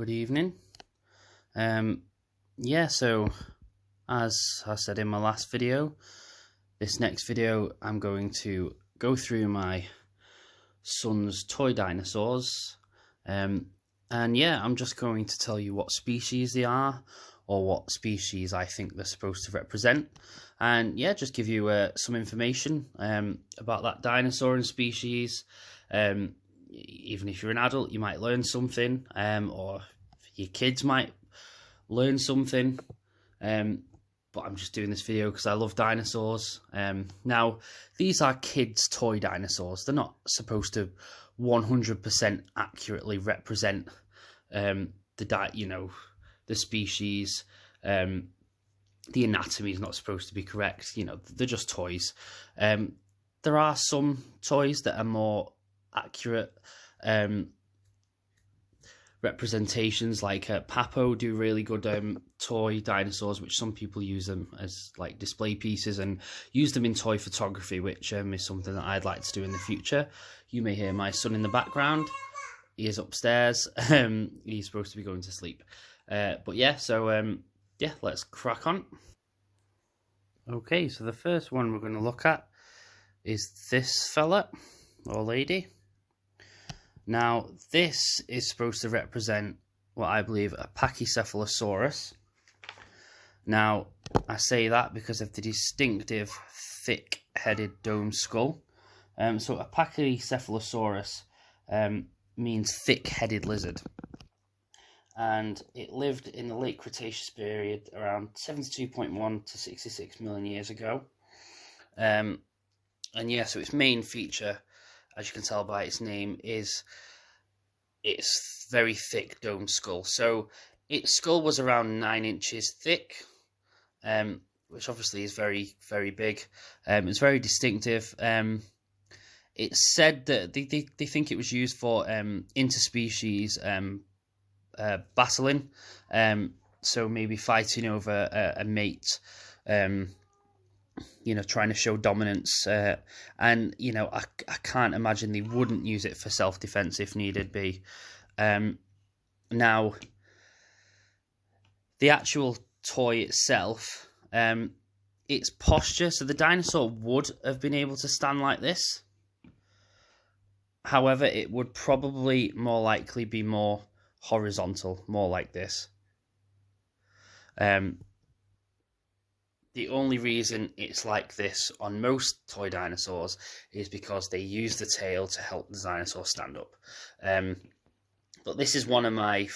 good evening. So as I said in my last video, this next video I'm going to go through my son's toy dinosaurs. I'm just going to tell you what species they are, or what species I think they're supposed to represent, and just give you some information about that dinosaur and species. Even if you're an adult, you might learn something, or your kids might learn something. But I'm just doing this video because I love dinosaurs. Now, these are kids' toy dinosaurs. They're not supposed to 100% accurately represent the species. The anatomy is not supposed to be correct. They're just toys. There are some toys that are more accurate representations, like Papo do really good toy dinosaurs, which some people use them as like display pieces and use them in toy photography, which is something that I'd like to do in the future. You may hear my son in the background. He is upstairs. He's supposed to be going to sleep. Let's crack on. Okay, so the first one we're going to look at is this fella or lady. Now, this is supposed to represent what I believe a Brachiosaurus. Now, I say that because of the distinctive thick-headed dome skull. So a Brachiosaurus means thick-headed lizard. And it lived in the late Cretaceous period around 72.1 to 66 million years ago. So its main feature, as you can tell by its name, is its very thick dome skull. So its skull was around 9 inches thick, which obviously is very, very big. It's very distinctive. It's said that they think it was used for interspecies battling, so maybe fighting over a mate, trying to show dominance, I can't imagine they wouldn't use it for self-defense if needed be. Now, the actual toy itself, its posture, so the dinosaur would have been able to stand like this. However, it would probably more likely be more horizontal, more like this. The only reason it's like this on most toy dinosaurs is because they use the tail to help the dinosaur stand up. But this is one of my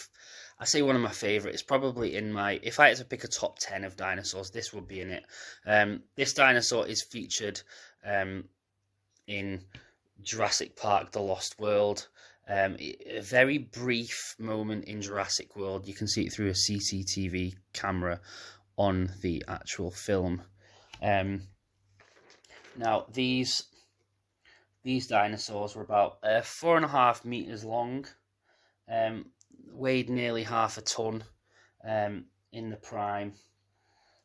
favourites. Probably in my, if I had to pick a top 10 of dinosaurs, this would be in it. This dinosaur is featured in Jurassic Park: The Lost World. A very brief moment in Jurassic World. You can see it through a CCTV camera on the actual film. Now, these dinosaurs were about 4.5 meters long, weighed nearly half a ton in the prime,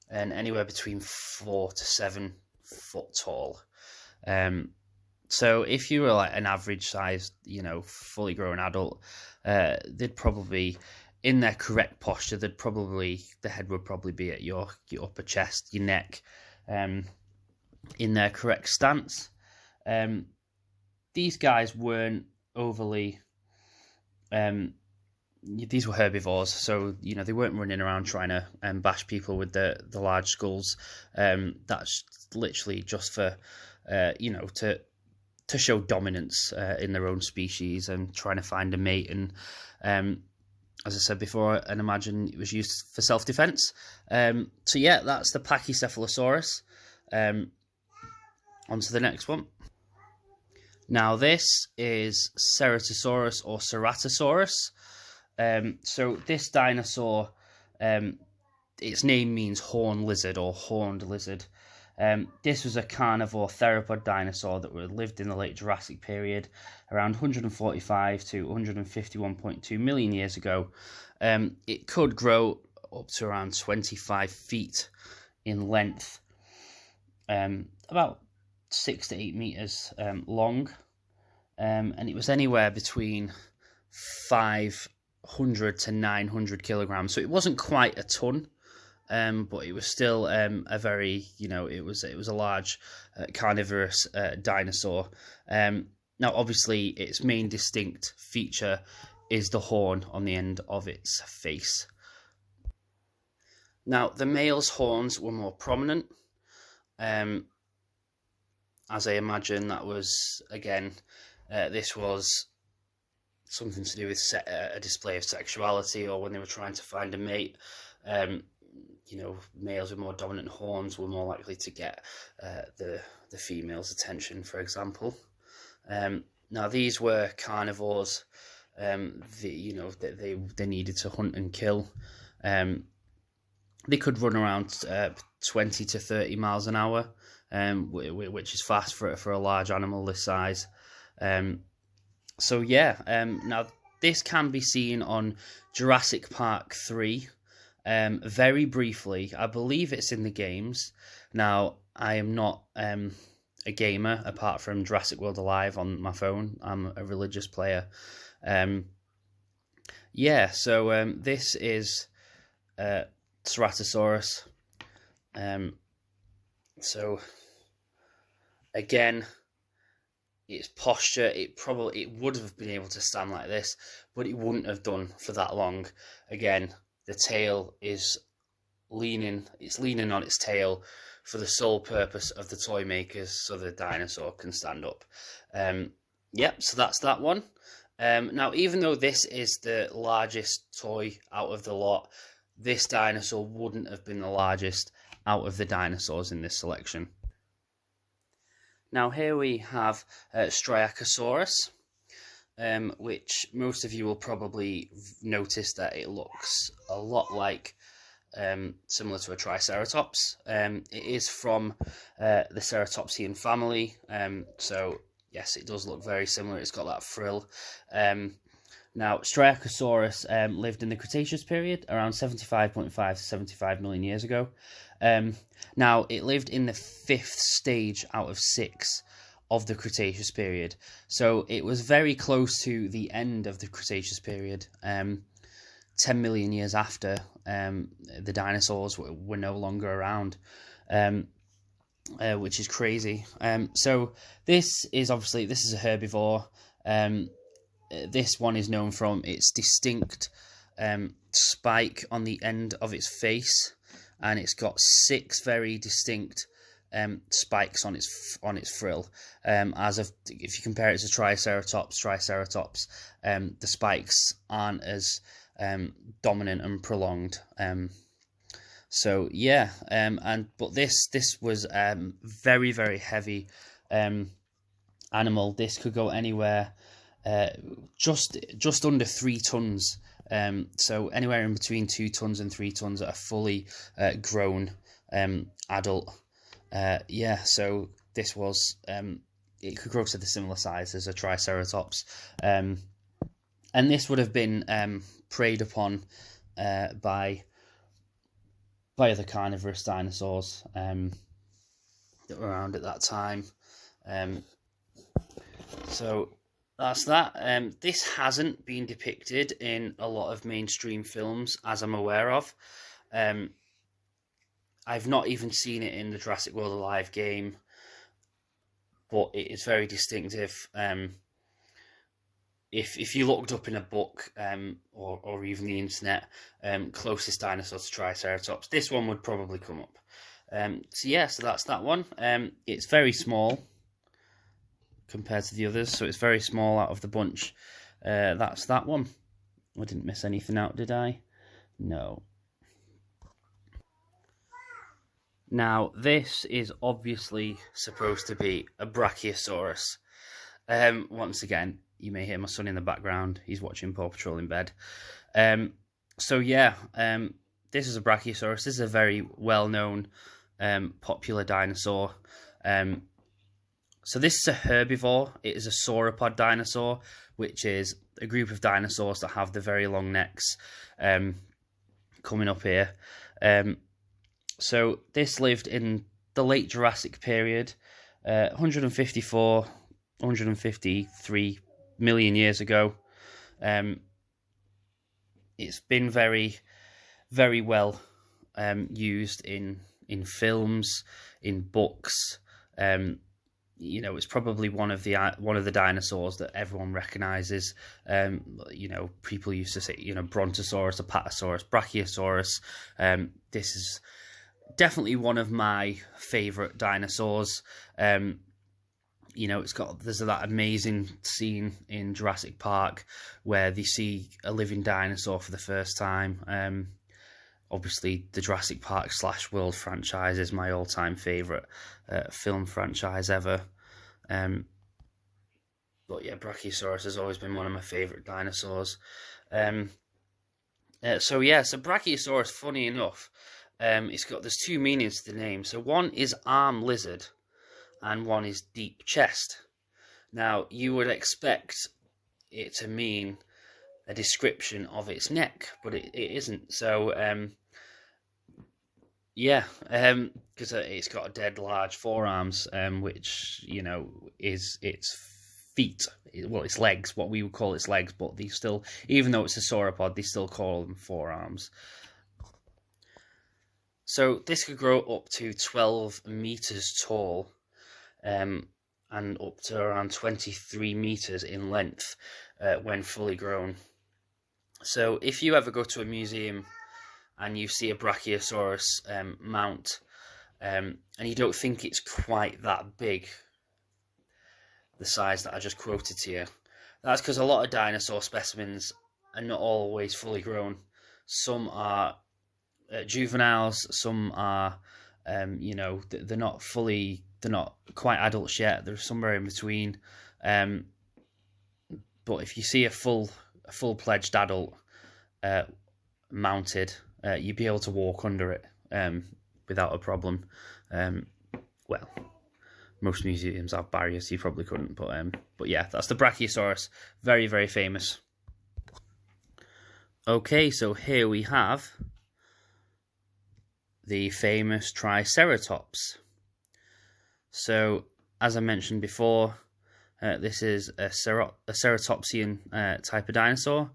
and anywhere between 4 to 7 foot tall. So if you were like an average sized, fully grown adult, they'd probably, in their correct posture, the head would probably be at your upper chest, your neck, in their correct stance. These guys weren't overly, these were herbivores, so they weren't running around trying to bash people with the large skulls. That's literally just for to show dominance in their own species and trying to find a mate. And as I said before, and imagine it was used for self-defense. That's the Brachiosaurus. On to the next one. Now, this is Ceratosaurus or Ceratosaurus. So this dinosaur, its name means horned lizard or horned lizard. This was a carnivore theropod dinosaur that lived in the late Jurassic period, around 145 to 151.2 million years ago. It could grow up to around 25 feet in length, about 6 to 8 meters long, and it was anywhere between 5 800 to 900 kilograms. So it wasn't quite a ton, but it was still a very, it was a large carnivorous dinosaur. Now, obviously, its main distinct feature is the horn on the end of its face. Now, the male's horns were more prominent. As I imagine, that was, again, this was something to do with a display of sexuality, or when they were trying to find a mate. Males with more dominant horns were more likely to get the female's attention, for example. Now, these were carnivores. They needed to hunt and kill. They could run around 20 to 30 miles an hour, which is fast for a large animal this size. Now this can be seen on Jurassic Park 3, very briefly. I believe it's in the games. Now, I am not a gamer, apart from Jurassic World Alive on my phone. I'm a religious player. This is Ceratosaurus. Again, its posture, it would have been able to stand like this, but it wouldn't have done for that long. Again, the tail is leaning on its tail for the sole purpose of the toy makers, so the dinosaur can stand up. So that's that one. Now, even though this is the largest toy out of the lot, this dinosaur wouldn't have been the largest out of the dinosaurs in this selection. Now, here we have Strikeosaurus, which most of you will probably notice that it looks a lot like, similar to a Triceratops. It is from the Ceratopsian family, so yes, it does look very similar. It's got that frill. Now, Strikeosaurus lived in the Cretaceous period, around 75.5 to 75 million years ago. Now, it lived in the 5th stage out of 6 of the Cretaceous period. So it was very close to the end of the Cretaceous period, 10 million years after the dinosaurs were no longer around, which is crazy. So this is a herbivore. This one is known from its distinct spike on the end of its face, and it's got 6 very distinct spikes on its frill. If you compare it to Triceratops, the spikes aren't as dominant and prolonged. But this was very, very heavy animal. This could go anywhere just under 3 tons. So anywhere in between 2 tons and 3 tons at a fully grown adult. So this was it could grow to the similar size as a Triceratops, and this would have been preyed upon by other carnivorous dinosaurs that were around at that time. So that's that. This hasn't been depicted in a lot of mainstream films, as I'm aware of. I've not even seen it in the Jurassic World Alive game, but it is very distinctive. If you looked up in a book or even the internet, closest dinosaur to Triceratops, this one would probably come up. So that's that one. It's very small compared to the others, so it's very small out of the bunch. That's that one. I didn't miss anything out, did I? No. Now, this is obviously supposed to be a Brachiosaurus. Once again, you may hear my son in the background. He's watching Paw Patrol in bed. This is a Brachiosaurus. This is a very well-known, popular dinosaur. So this is a herbivore. It is a sauropod dinosaur, which is a group of dinosaurs that have the very long necks coming up here. So this lived in the late Jurassic period, 154, 153 million years ago. it's been very, very well used in films, in books. You know, it's probably one of the dinosaurs that everyone recognizes. You know, people used to say, you know, Brontosaurus, Apatosaurus, Brachiosaurus. This is definitely one of my favorite dinosaurs. You know, there's that amazing scene in Jurassic Park where they see a living dinosaur for the first time. Obviously, the Jurassic Park / World franchise is my all-time favourite film franchise ever. But yeah, Brachiosaurus has always been one of my favourite dinosaurs. So Brachiosaurus, funny enough, there's two meanings to the name. So one is arm lizard, and one is deep chest. Now, you would expect it to mean a description of its neck, but it isn't. So, because it's got dead large forearms, which, you know, is its feet, well, its legs, what we would call its legs, but they still, even though it's a sauropod, they still call them forearms. So this could grow up to 12 meters tall, and up to around 23 meters in length when fully grown. So if you ever go to a museum and you see a Brachiosaurus mount, and you don't think it's quite that big, the size that I just quoted to you, that's because a lot of dinosaur specimens are not always fully grown. Some are juveniles, some are, you know, they're not quite adults yet. There's somewhere in between. But if you see a full-fledged adult mounted, you'd be able to walk under it without a problem. Well, most museums have barriers, so you probably couldn't. But yeah, that's the Brachiosaurus. Very, very famous. Okay, so here we have the famous Triceratops. So, as I mentioned before, this is a ceratopsian type of dinosaur.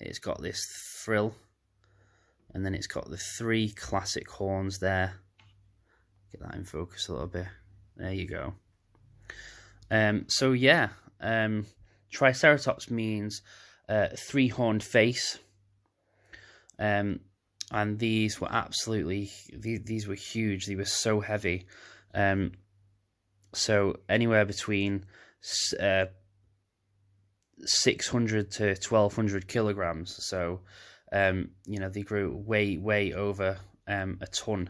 It's got this frill, and then it's got the three classic horns there. Get that in focus a little bit. There you go. Triceratops means three-horned face. And these were these were huge. They were so heavy. So anywhere between 600 to 1,200 kilograms. So, you know, they grew way over a ton.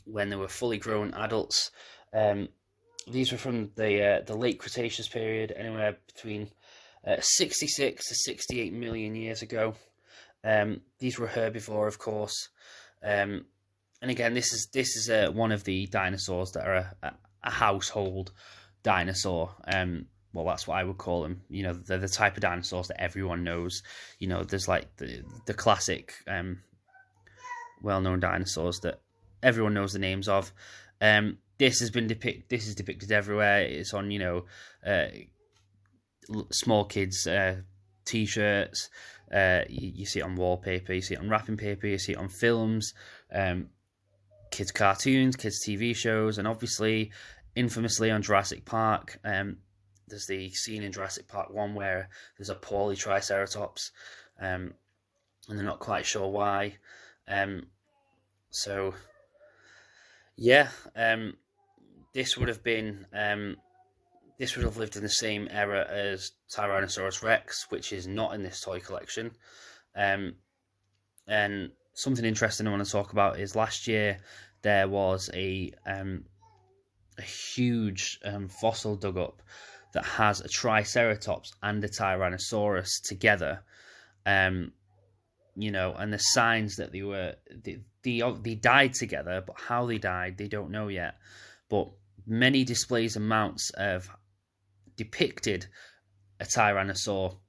When they were fully grown adults, these were from the late Cretaceous period, anywhere between 66 to 68 million years ago. These were herbivore, of course. And again, this is one of the dinosaurs that are a household dinosaur. Well, that's what I would call them. You know, they're the type of dinosaurs that everyone knows. You know, there's like the classic, well-known dinosaurs that everyone knows the names of. This is depicted everywhere. It's on, you know, small kids' t-shirts. You see it on wallpaper. You see it on wrapping paper. You see it on films. Kids' cartoons, kids' TV shows, and obviously, infamously on Jurassic Park, there's the scene in Jurassic Park 1 where there's a poorly Triceratops, and they're not quite sure why. This would have lived in the same era as Tyrannosaurus Rex, which is not in this toy collection. And something interesting I want to talk about is last year there was a huge fossil dug up that has a Triceratops and a Tyrannosaurus together. You know, and the signs that they died together, but how they died, they don't know yet. But many displays and mounts have depicted a Tyrannosaur,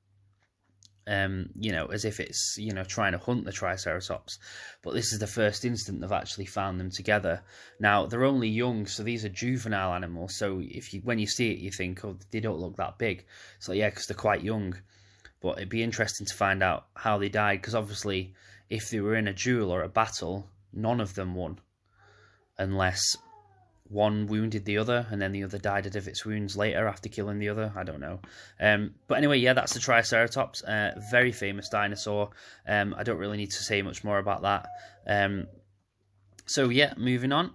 you know, as if it's, you know, trying to hunt the Triceratops. But this is the first instant they've actually found them together. Now, they're only young, so these are juvenile animals. So when you see it, you think, oh, they don't look that big. So yeah, because they're quite young. But it'd be interesting to find out how they died, because obviously if they were in a duel or a battle, none of them won. Unless one wounded the other, and then the other died of its wounds later after killing the other. I don't know. But anyway, yeah, that's the Triceratops. Very famous dinosaur. I don't really need to say much more about that. So yeah, moving on.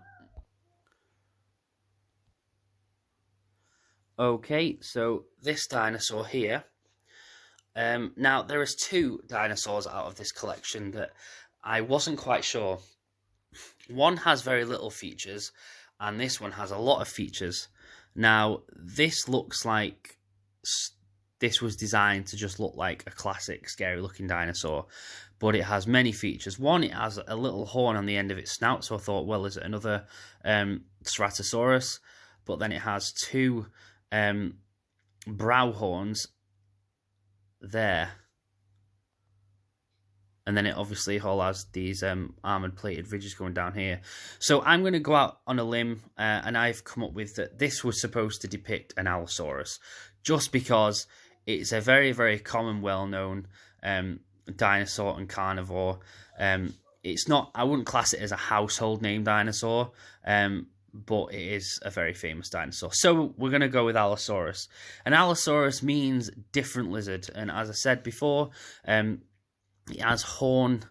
Okay, so this dinosaur here. Now, there is two dinosaurs out of this collection that I wasn't quite sure. One has very little features, and this one has a lot of features. Now, this looks like this was designed to just look like a classic scary-looking dinosaur, but it has many features. One, it has a little horn on the end of its snout, so I thought, well, is it another Ceratosaurus? But then it has two brow horns there, and then it obviously all has these armoured plated ridges going down here. So I'm going to go out on a limb, and I've come up with that this was supposed to depict an Allosaurus, just because it's a very, very common, well-known dinosaur and carnivore. It's not, I wouldn't class it as a household name dinosaur, but it is a very famous dinosaur. So we're going to go with Allosaurus. And Allosaurus means different lizard. And as I said before, it has horn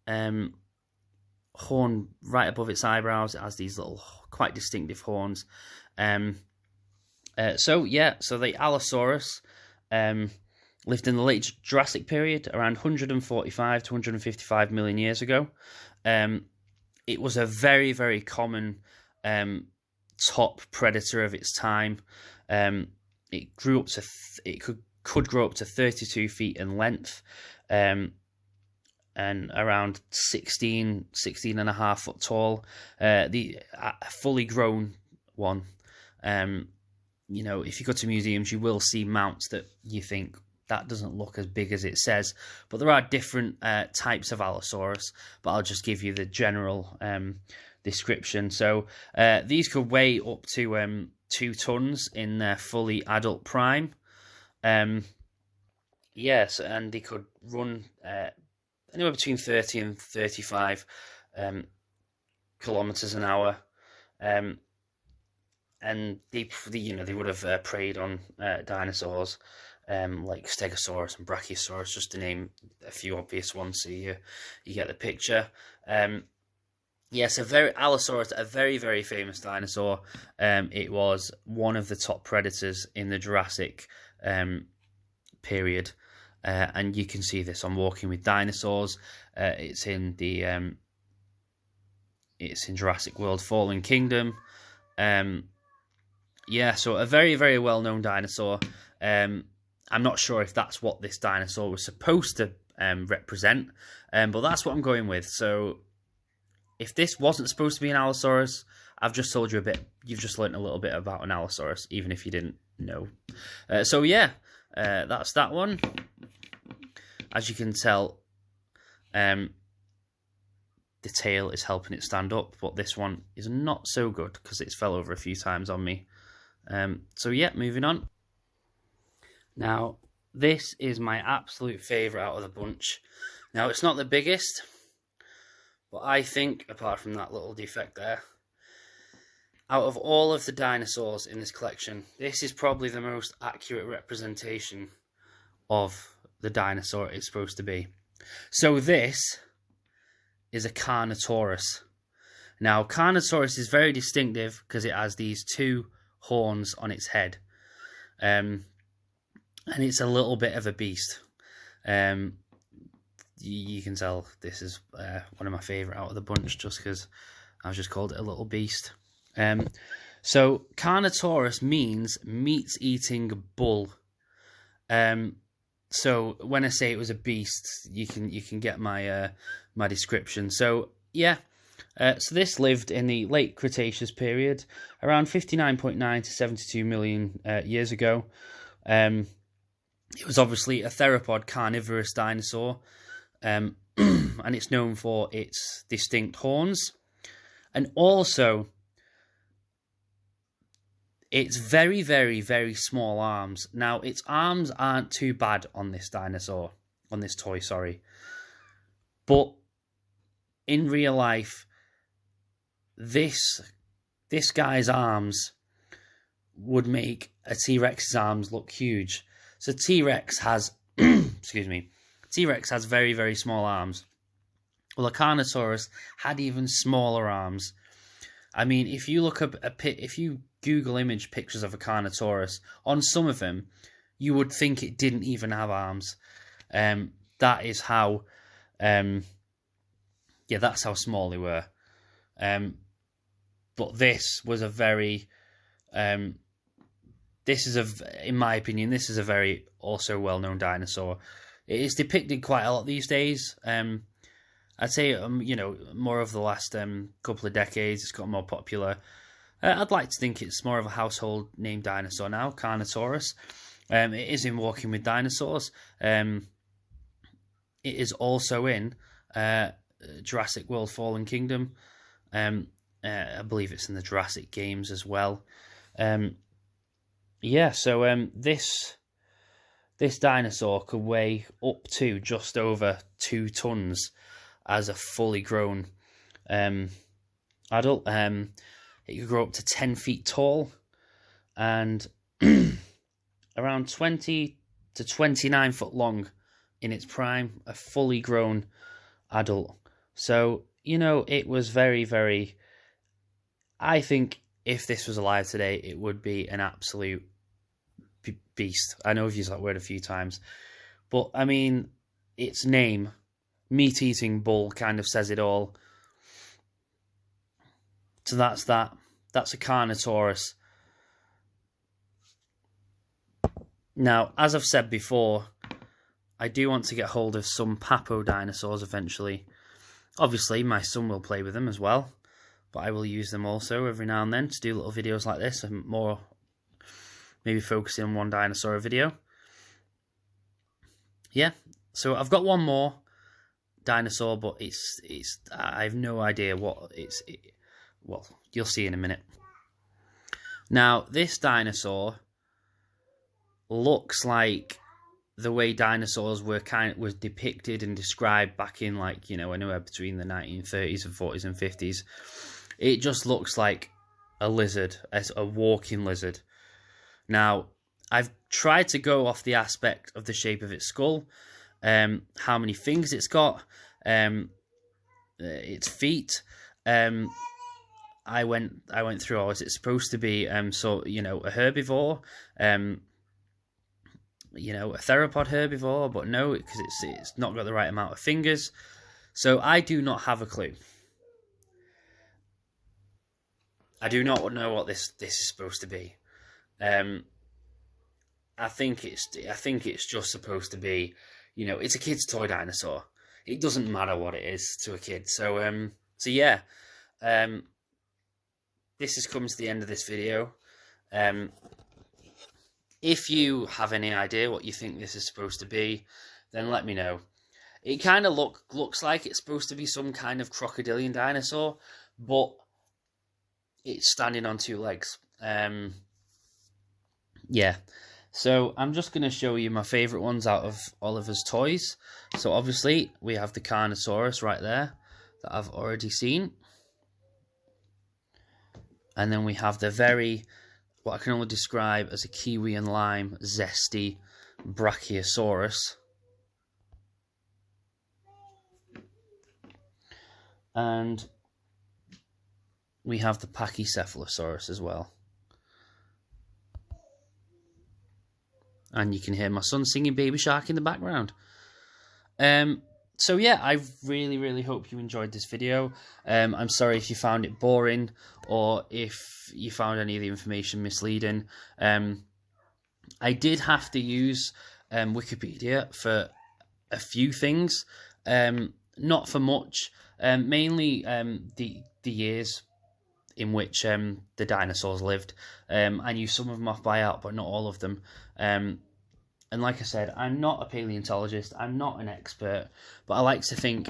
right above its eyebrows. It has these little, quite distinctive horns. So the Allosaurus lived in the late Jurassic period, around 145 to 155 million years ago. It was a very, very common top predator of its time. It grew up to it could grow up to 32 feet in length, and around 16 and a half foot tall. The fully grown one. You know, if you go to museums, you will see mounts that you think that doesn't look as big as it says. But there are different types of Allosaurus. But I'll just give you the general description. So these could weigh up to 2 tons in their fully adult prime. Yes, and they could run anywhere between 30 and 35 kilometers an hour. And they would have preyed on dinosaurs like Stegosaurus and Brachiosaurus, just to name a few obvious ones, so you get the picture. Yes, Allosaurus, a very, very famous dinosaur. It was one of the top predators in the Jurassic period, and you can see this on Walking with Dinosaurs. It's in Jurassic World: Fallen Kingdom. So a very, very well-known dinosaur. I'm not sure if that's what this dinosaur was supposed to represent, but that's what I'm going with. So if this wasn't supposed to be an Allosaurus, I've just told you a bit. You've just learned a little bit about an Allosaurus, even if you didn't know. That's that one. As you can tell, the tail is helping it stand up, but this one is not so good because it's fell over a few times on me. Moving on. Now, this is my absolute favourite out of the bunch. Now, it's not the biggest, but I think, apart from that little defect there, out of all of the dinosaurs in this collection, this is probably the most accurate representation of the dinosaur it's supposed to be. So this is a Carnosaurus. Now, Carnosaurus is very distinctive because it has these 2 horns on its head. And it's a little bit of a beast. You can tell this is one of my favourite out of the bunch, just because I've just called it a little beast. So Carnosaurus means meat-eating bull. So when I say it was a beast, you can get my my description. So yeah, so this lived in the late Cretaceous period, around 59.9 to 72 million years ago. It was obviously a theropod carnivorous dinosaur, and it's known for its distinct horns. And also, It's very, very, very small arms. Now, its arms aren't too bad on this dinosaur, on this toy, sorry. But in real life, this guy's arms would make a T-Rex's arms look huge. So T-Rex has, excuse me, T-Rex has very, very small arms. Well, a Carnosaurus had even smaller arms. I mean, if you look up if you Google image pictures of a Carnosaurus, on some of them, you would think it didn't even have arms. That is how, that's how small they were. But this was a very, in my opinion, this is a very also well-known dinosaur. It is depicted quite a lot these days. I'd say, more of the last couple of decades, it's got more popular. I'd like to think it's more of a household name dinosaur now, Carnosaurus. It is in Walking with Dinosaurs. It is also in Jurassic World Fallen Kingdom. I believe it's in the Jurassic games as well. This dinosaur could weigh up to just over 2 tons as a fully grown adult. It could grow up to 10 feet tall and around 20 to 29 foot long in its prime, a fully grown adult. So, it was very, very... I think if this was alive today, it would be an absolute beast. I know I've used that word a few times. But, I mean, its name, meat-eating bull, kind of says it all. So that's that. That's a Carnosaurus. Now, as I've said before, I do want to get hold of some Papo dinosaurs eventually. Obviously, my son will play with them as well, but I will use them also every now and then to do little videos like this, and more maybe focusing on one dinosaur a video. Yeah, so I've got one more dinosaur, but I have no idea what well, you'll see in a minute. Now, this dinosaur looks like the way dinosaurs was depicted and described back in, anywhere between the 1930s and 40s and 50s. It just looks like a lizard, as a walking lizard. Now, I've tried to go off the aspect of the shape of its skull, how many fingers it's got, its feet. I went through, is it supposed to be a herbivore, a theropod herbivore, but no, because it's not got the right amount of fingers. So I do not have a clue. I do not know what this is supposed to be. I think it's just supposed to be, it's a kid's toy dinosaur. It doesn't matter what it is to a kid. So yeah. This has come to the end of this video. If you have any idea what you think this is supposed to be, then let me know. It kind of looks like it's supposed to be some kind of crocodilian dinosaur, but it's standing on 2 legs. Yeah. So I'm just going to show you my favourite ones out of Oliver's toys. So obviously we have the Carnosaurus right there that I've already seen. And then we have the what I can only describe as a kiwi and lime, zesty Brachiosaurus. And we have the Pachycephalosaurus as well. And you can hear my son singing Baby Shark in the background. So yeah, I really, really hope you enjoyed this video. I'm sorry if you found it boring or if you found any of the information misleading. I did have to use Wikipedia for a few things, not for much. Mainly the years in which the dinosaurs lived. I knew some of them off by heart, but not all of them. And like I said, I'm not a paleontologist. I'm not an expert, but I like to think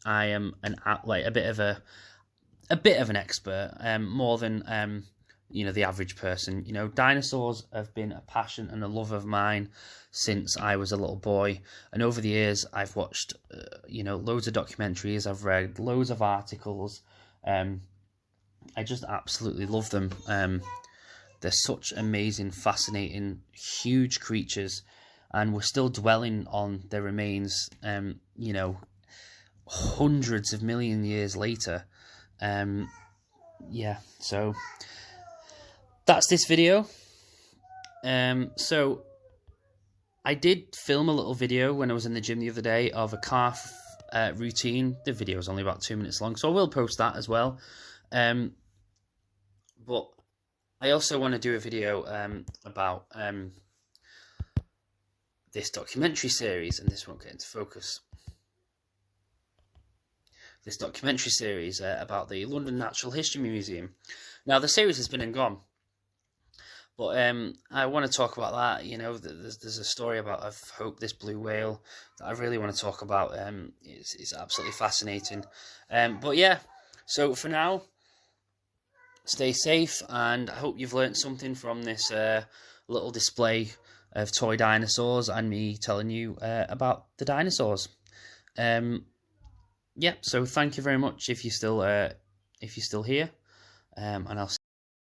I am a bit of an expert, more than the average person. Dinosaurs have been a passion and a love of mine since I was a little boy, and over the years I've watched loads of documentaries, I've read loads of articles. I just absolutely love them. They're such amazing, fascinating, huge creatures, and we're still dwelling on their remains hundreds of million years later. So that's this video. So I did film a little video when I was in the gym the other day of a calf routine. The video is only about 2 minutes long, so I will post that as well. But I also want to do a video about this documentary series, and this won't get into focus. This documentary series about the London Natural History Museum. Now, the series has been and gone, but I want to talk about that. There's a story about of Hope, this blue whale, that I really want to talk about. It's absolutely fascinating. But yeah, so for now, stay safe, and I hope you've learnt something from this little display of toy dinosaurs and me telling you about the dinosaurs. So thank you very much if you're still here, and I'll